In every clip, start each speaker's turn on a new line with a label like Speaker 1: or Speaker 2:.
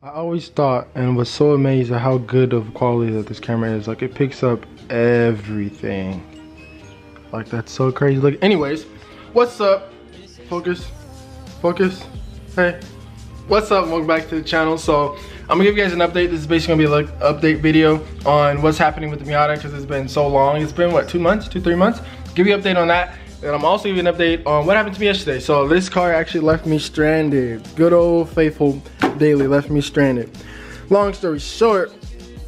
Speaker 1: I always thought and was so amazed at how good of quality that this camera is. Like, it picks up everything. Like, that's so crazy. Look, anyways, what's up? Focus, focus. Hey, what's up? Welcome back to the channel. So I'm gonna give you guys an update. This is basically gonna be like an update video on what's happening with the Miata because it's been so long. It's been what, 2 months, 3 months? Give you an update on that. And I'm also giving you an update on what happened to me yesterday. So this car actually left me stranded. Good old faithful Daily left me stranded. Long story short,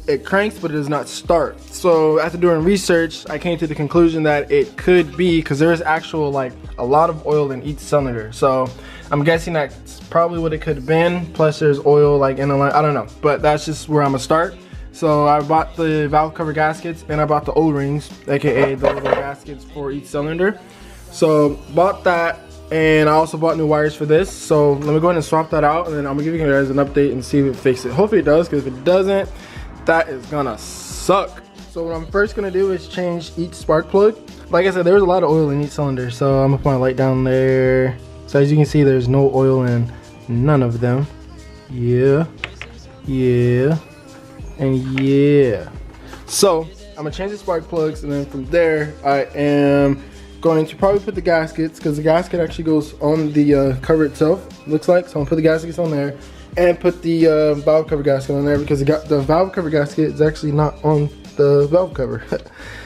Speaker 1: it cranks but it does not start. So after doing research, I came to the conclusion that it could be because there's actual like a lot of oil in each cylinder. So I'm guessing that's probably what it could have been. Plus there's oil like in the line, I don't know. But that's just where I'm gonna start. So I bought the valve cover gaskets and I bought the O-rings, aka the little gaskets for each cylinder. So bought that, and I also bought new wires for this. So let me go ahead and swap that out, and then I'm gonna give you guys an update and see if it fixes it. Hopefully it does, because if it doesn't, that is gonna suck. So what I'm first gonna do is change each spark plug. Like I said, there was a lot of oil in each cylinder, so I'm gonna put my light down there. So as you can see, there's no oil in none of them. Yeah, yeah, and yeah. So I'm gonna change the spark plugs, and then from there, I am going to probably put the gaskets, because the gasket actually goes on the cover itself, looks like. So I'm gonna put the gaskets on there and put the valve cover gasket on there, because the valve cover gasket is actually not on the valve cover.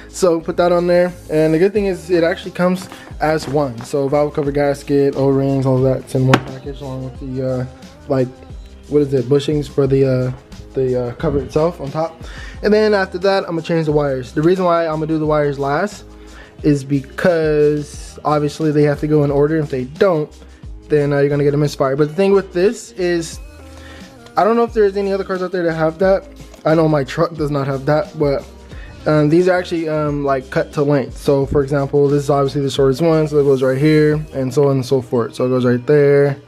Speaker 1: So put that on there, and the good thing is it actually comes as one. So valve cover gasket, O-rings, all of that's in one package, along with the like, what is it, bushings for the cover itself on top. And then after that, I'm gonna change the wires. The reason why I'm gonna do the wires last is because obviously they have to go in order. If they don't, then you're gonna get a misfire. But the thing with this is, I don't know if there's any other cars out there that have that. I know my truck does not have that, but these are actually like cut to length. So for example, this is obviously the shortest one, so it goes right here, and so on and so forth. So it goes right there,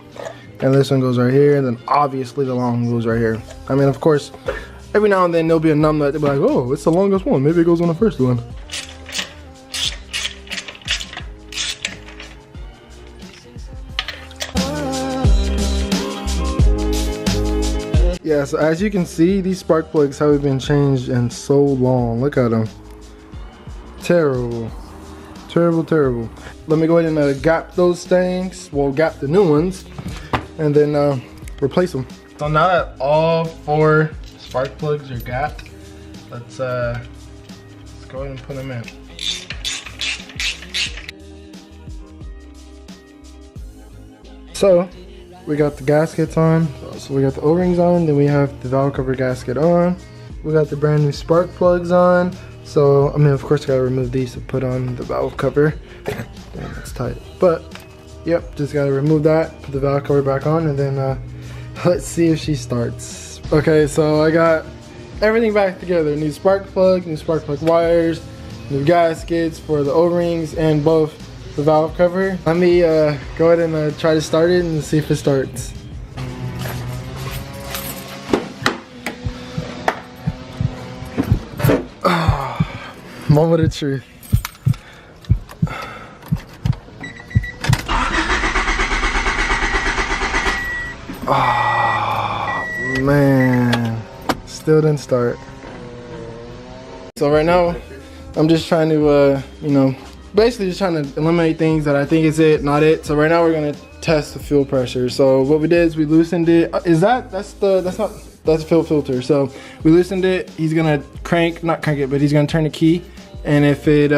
Speaker 1: and this one goes right here, and then obviously the long one goes right here. I mean, of course, every now and then there'll be a num nut. They'll be like, oh, it's the longest one, maybe it goes on the first one. Yeah, so as you can see, these spark plugs haven't been changed in so long. Look at them. Terrible. Terrible, terrible. Let me go ahead and gap those things. Well, gap the new ones. And then replace them. So now that all 4 spark plugs are gapped, let's go ahead and put them in. So we got the gaskets on, so we got the O-rings on, then we have the valve cover gasket on. We got the brand new spark plugs on. So, I mean, of course I gotta remove these to put on the valve cover. Damn, that's tight. But, yep, just gotta remove that, put the valve cover back on, and then let's see if she starts. Okay, so I got everything back together. New spark plug wires, new gaskets for the O-rings and both the valve cover. Let me go ahead and try to start it and see if it starts. Oh, moment of truth. Oh man, still didn't start. So right now, I'm just trying to, you know, basically just trying to eliminate things that I think is it, not it. So right now we're gonna test the fuel pressure. So what we did is we loosened it. That's the fuel filter. So we loosened it. He's gonna not crank it, but he's gonna turn the key. And if it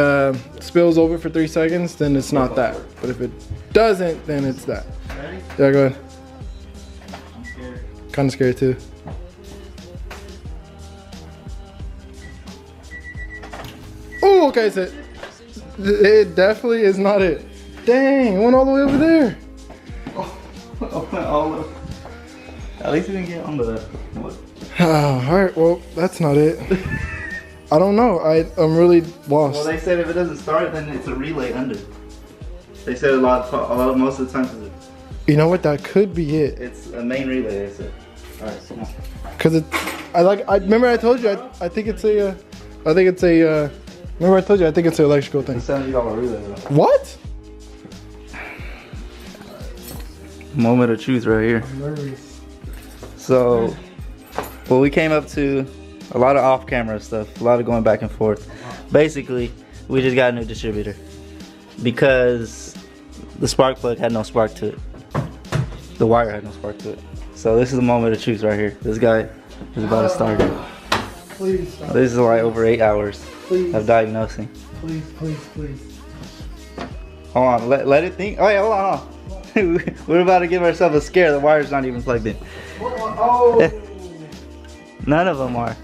Speaker 1: spills over for 3 seconds, then it's not that. But if it doesn't, then it's that.
Speaker 2: Ready?
Speaker 1: Yeah, go ahead.
Speaker 2: I'm scared.
Speaker 1: Kinda scared too. Oh, okay, so it definitely is not it. Dang, it went all the way over there.
Speaker 2: Oh, at least we didn't get on the what?
Speaker 1: Alright, well, that's not it. I don't know. I'm really lost.
Speaker 2: Well, they said if it doesn't start, then it's a relay under. They said most of the time
Speaker 1: You know what? That could be it.
Speaker 2: it's a main relay. They said. All right, come on.
Speaker 1: Cause I remember I told you I think it's a remember I told you I think it's an electrical thing.
Speaker 2: It's a $70 relay though.
Speaker 1: What?
Speaker 2: Moment of truth right here.
Speaker 1: I'm nervous.
Speaker 2: So Well, we came up to a lot of off-camera stuff, a lot of going back and forth. Basically, we just got a new distributor because the spark plug had no spark to it. The wire had no spark to it. So this is the moment of truth right here. This guy is about to start it.
Speaker 1: Please stop.
Speaker 2: This is like over 8 hours of diagnosing.
Speaker 1: Please, please, please.
Speaker 2: Hold on, let it think. Oh yeah, hold on. We're about to give ourselves a scare. The wire's not even plugged in.
Speaker 1: Oh.
Speaker 2: None of them are.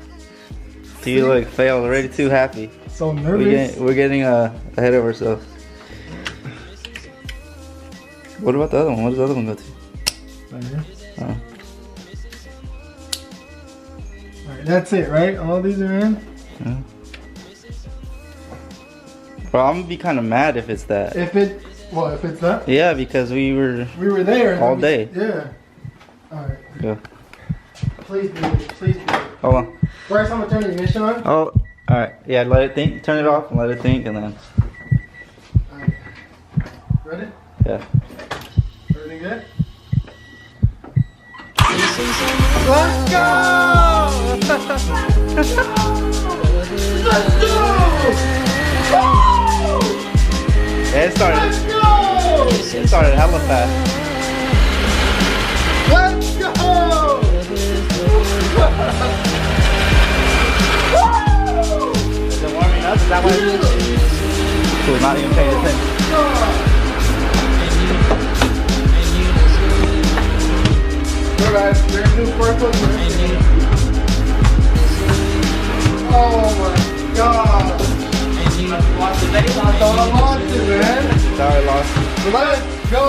Speaker 2: So you look failed already, too happy.
Speaker 1: So nervous.
Speaker 2: We're getting ahead of ourselves. What about the other one? What does the other one go to?
Speaker 1: Right here.
Speaker 2: Oh.
Speaker 1: Alright, that's it, right? All these are in?
Speaker 2: Yeah. Bro, I'm gonna be kind of mad if it's that.
Speaker 1: If it's that?
Speaker 2: Yeah, because we were
Speaker 1: there
Speaker 2: all day.
Speaker 1: Yeah. Alright.
Speaker 2: Yeah.
Speaker 1: Please do it. Please do it.
Speaker 2: Hold on.
Speaker 1: First, I'm gonna turn the ignition on.
Speaker 2: Oh, alright. Yeah, let it think. Turn it off and let it think, and then.
Speaker 1: Alright. Ready?
Speaker 2: Yeah.
Speaker 1: Everything good? Let's go! Let's go!
Speaker 2: Yeah, it started.
Speaker 1: Let's go!
Speaker 2: It started hella fast.
Speaker 1: Let's go!
Speaker 2: Is it warming up? Is that what it is? Cool, not even paying attention.
Speaker 1: So guys, there's new spark plug. Oh my god! Lost it, man.
Speaker 2: Sorry, lost.
Speaker 1: Let's go!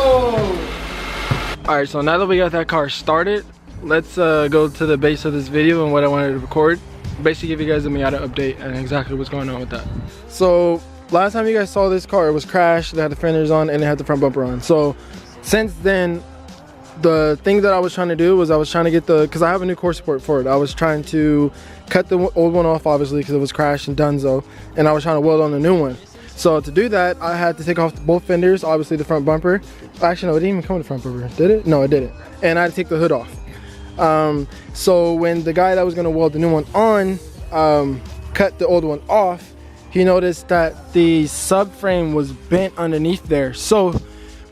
Speaker 1: Alright, so now that we got that car started, let's go to the base of this video and what I wanted to record. Basically give you guys a Miata update and exactly what's going on with that. So last time you guys saw this car, it was crashed, it had the fenders on and it had the front bumper on. So since then, the thing that I was trying to do was I was trying to get because I have a new core support for it. I was trying to cut the old one off, obviously, because it was crashed and donezo, and I was trying to weld on the new one. So to do that, I had to take off both fenders, obviously the front bumper. Actually, no, it didn't even come with the front bumper, did it? No, it didn't. And I had to take the hood off. So when the guy that was gonna weld the new one on cut the old one off, he noticed that the subframe was bent underneath there. So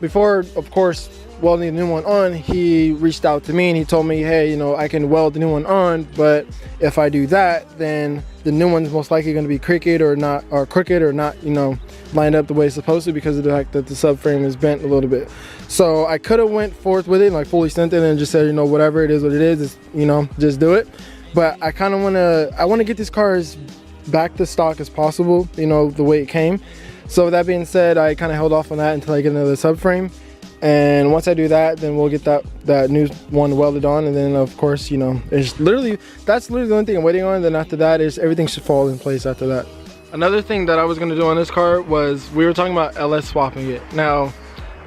Speaker 1: before, of course, welding the new one on, he reached out to me and he told me, hey, you know, I can weld the new one on, but if I do that, then the new one's most likely going to be crooked or not, you know, lined up the way it's supposed to because of the fact that the subframe is bent a little bit. So I could have went forth with it and like fully sent it and just said, you know, whatever it is, what it is, it's, you know, just do it. But I kind of want to get this car as back to stock as possible, you know, the way it came. So with that being said, I kind of held off on that until I get another subframe. And once I do that, then we'll get that new one welded on, and then of course, you know, that's literally the only thing I'm waiting on. Then after that, everything should fall in place after that. Another thing that I was gonna do on this car was we were talking about LS swapping it. Now,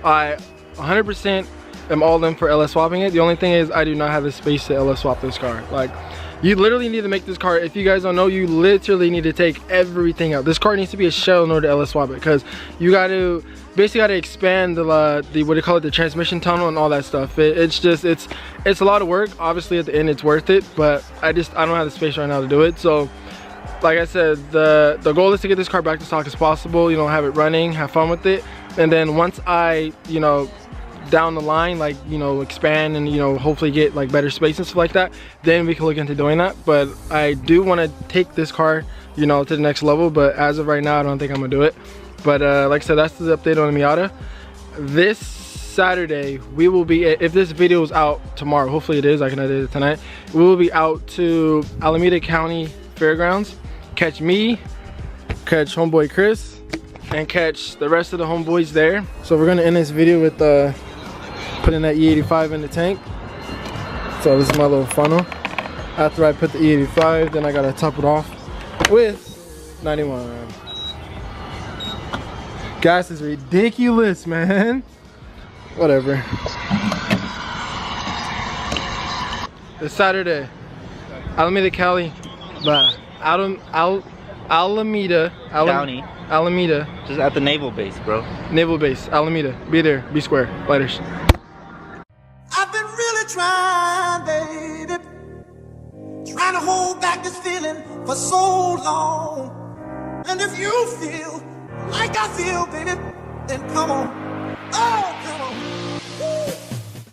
Speaker 1: I 100% am all in for LS swapping it. The only thing is I do not have the space to LS swap this car. Like, you literally need to make this car, if you guys don't know, you literally need to take everything out. This car needs to be a shell in order to LS swap it, because you got to basically got to expand the what do you call it, the transmission tunnel and all that stuff. It's a lot of work. Obviously at the end it's worth it, but I don't have the space right now to do it. So like I said, the goal is to get this car back to stock as possible, you know, have it running, have fun with it, and then once I, you know, down the line, like, you know, expand and, you know, hopefully get like better space and stuff like that, then we can look into doing that. But I do want to take this car, you know, to the next level, but as of right now I don't think I'm gonna do it. But like I said, that's the update on the Miata. This Saturday we will be, if this video is out tomorrow, hopefully it is, I can edit it tonight, we will be out to Alameda County Fairgrounds. Catch me, catch homeboy Chris, and catch the rest of the homeboys there. So we're gonna end this video with putting that E85 in the tank. So this is my little funnel. After I put the E85, then I gotta top it off with 91. Gas is ridiculous, man. Whatever. It's Saturday. Alameda County. Alameda County. Alameda.
Speaker 2: Just at the naval base, bro.
Speaker 1: Naval base, Alameda. Be there, be square. Lighters.
Speaker 3: I've been really trying, baby. trying to hold back this feeling for so long. And if you feel like I feel, baby, then come on.